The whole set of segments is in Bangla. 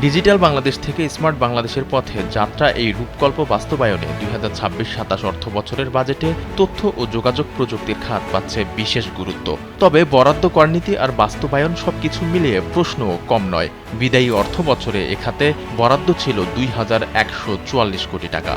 ডিজিটাল বাংলাদেশ থেকে স্মার্ট বাংলাদেশের পথে যাত্রা এই রূপকল্প বাস্তবায়নে ২০২৬-২৭ অর্থবছরের বাজেটে তথ্য ও যোগাযোগ প্রযুক্তির খাত পাচ্ছে বিশেষ গুরুত্ব। তবে বরাদ্দ করনীতি আর বাস্তবায়ন সবকিছু মিলিয়ে প্রশ্নও কম নয়। বিদায়ী অর্থবছরে এ খাতে বরাদ্দ ছিল ২,১৪৪ কোটি টাকা।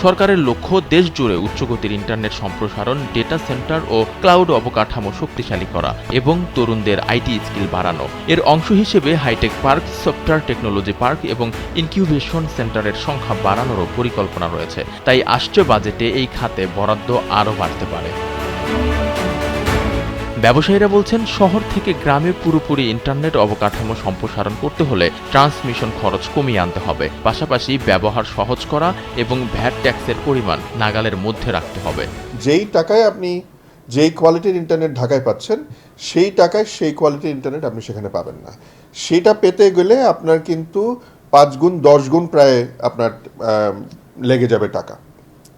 সরকারের লক্ষ্য দেশ জুড়ে উচ্চগতির ইন্টারনেট সম্প্রসারণ, ডেটা সেন্টার ও ক্লাউড অবকাঠামো শক্তিশালী করা এবং তরুণদের আইটি স্কিল বাড়ানো। এর অংশ হিসেবে hi tech park, software technology park এবং ইনকিউবেশন সেন্টারের সংখ্যা বাড়ানোরও পরিকল্পনা রয়েছে। তাই আসছে বাজেটে এই খাতে বরাদ্দ আরও বাড়তে পারে। ব্যবসায়ীরা বলছেন, শহর থেকে গ্রামে পুরোপুরি ইন্টারনেট অবকাঠামো সম্প্রসারণ করতে হলে ট্রান্সমিশন খরচ কমিয়ে আনতে হবে। পাশাপাশি ব্যবহার সহজ করা এবং ভ্যাট ট্যাক্সের পরিমাণ নাগালের মধ্যে রাখতে হবে। যেই টাকায় আপনি যেই কোয়ালিটির ইন্টারনেট ঢাকায় পাচ্ছেন, সেই টাকায় সেই কোয়ালিটির ইন্টারনেট আপনি সেখানে পাবেন না। সেটা পেতে গেলে আপনার কিন্তু 5 গুণ 10 গুণ প্রায় আপনার লেগে যাবে টাকা।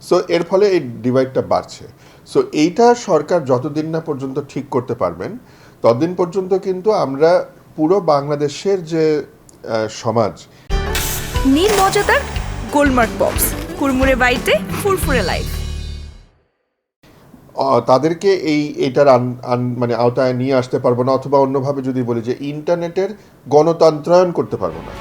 সো এর ফলে এই ডিভাইডটা বাড়ছে। সো এইটা সরকার যতদিন না পর্যন্ত ঠিক করতে পারবেন, ততদিন পর্যন্ত কিন্তু আমরা পুরো বাংলাদেশের যে সমাজ, নির্মজাদার গোলমার্ক বক্স, কুরমুরে বাইটে ফুরফুরে লাইফ, তাদেরকে এইটার মানে আওতায় নিয়ে আসতে পারবো না, অথবা অন্যভাবে যদি বলি যে ইন্টারনেটের গণতন্ত্রায়ন করতে পারবো না।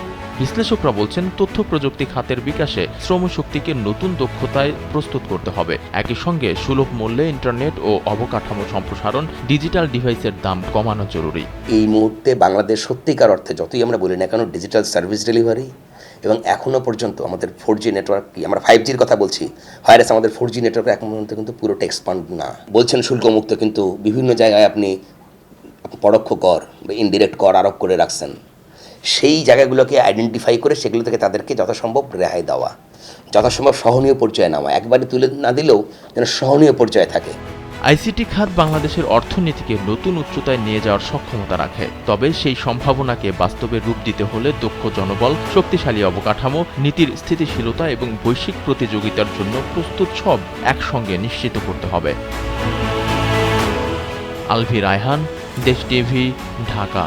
বিশ্লেষকরা বলছেন, তথ্য প্রযুক্তি খাতের বিকাশে শ্রমশক্তিকে নতুন দক্ষতায় প্রস্তুত করতে হবে। একই সঙ্গে সুলভ মূল্যে ইন্টারনেট ও অবকাঠামো সম্প্রসারণ, ডিজিটাল ডিভাইসের দাম কমানো জরুরি। এই মুহূর্তে বাংলাদেশ সত্যিকার অর্থে যতই আমরা বলি না কেন ডিজিটাল সার্ভিস ডেলিভারি এবং এখনও পর্যন্ত আমাদের 4G নেটওয়ার্ক, আমরা 5Gর কথা বলছি, হায়ারেস আমাদের 4G নেটওয়ার্ক এখন পর্যন্ত কিন্তু পুরোটা এক্সপান্ড না। বলছেন শুল্কমুক্ত, কিন্তু বিভিন্ন জায়গায় আপনি পরোক্ষ কর বা ইনডিরেক্ট কর আরোপ করে রাখছেন। সেই জায়গাগুলোকে আইডেন্টিফাই করে সেগুলো থেকে তাদেরকে যথাসম্ভব রেহাই দেওয়া, যথাসম্ভব সহনীয় পর্যায়ে নেওয়া, একবারে তুলে না দিলেও যেন সহনীয় পর্যায়ে থাকে। আইসিটি খাত বাংলাদেশের অর্থনীতিকে নতুন উচ্চতায় নিয়ে যাওয়ার সক্ষমতা রাখে। তবে সেই সম্ভাবনাকে বাস্তবে রূপ দিতে হলে দক্ষ জনবল, শক্তিশালী অবকাঠামো, নীতির স্থিতিশীলতা এবং বৈশ্বিক প্রতিযোগিতার জন্য প্রস্তুত সব একসঙ্গে নিশ্চিত করতে হবে। আলভি রায়হান, দেশ টিভি, ঢাকা।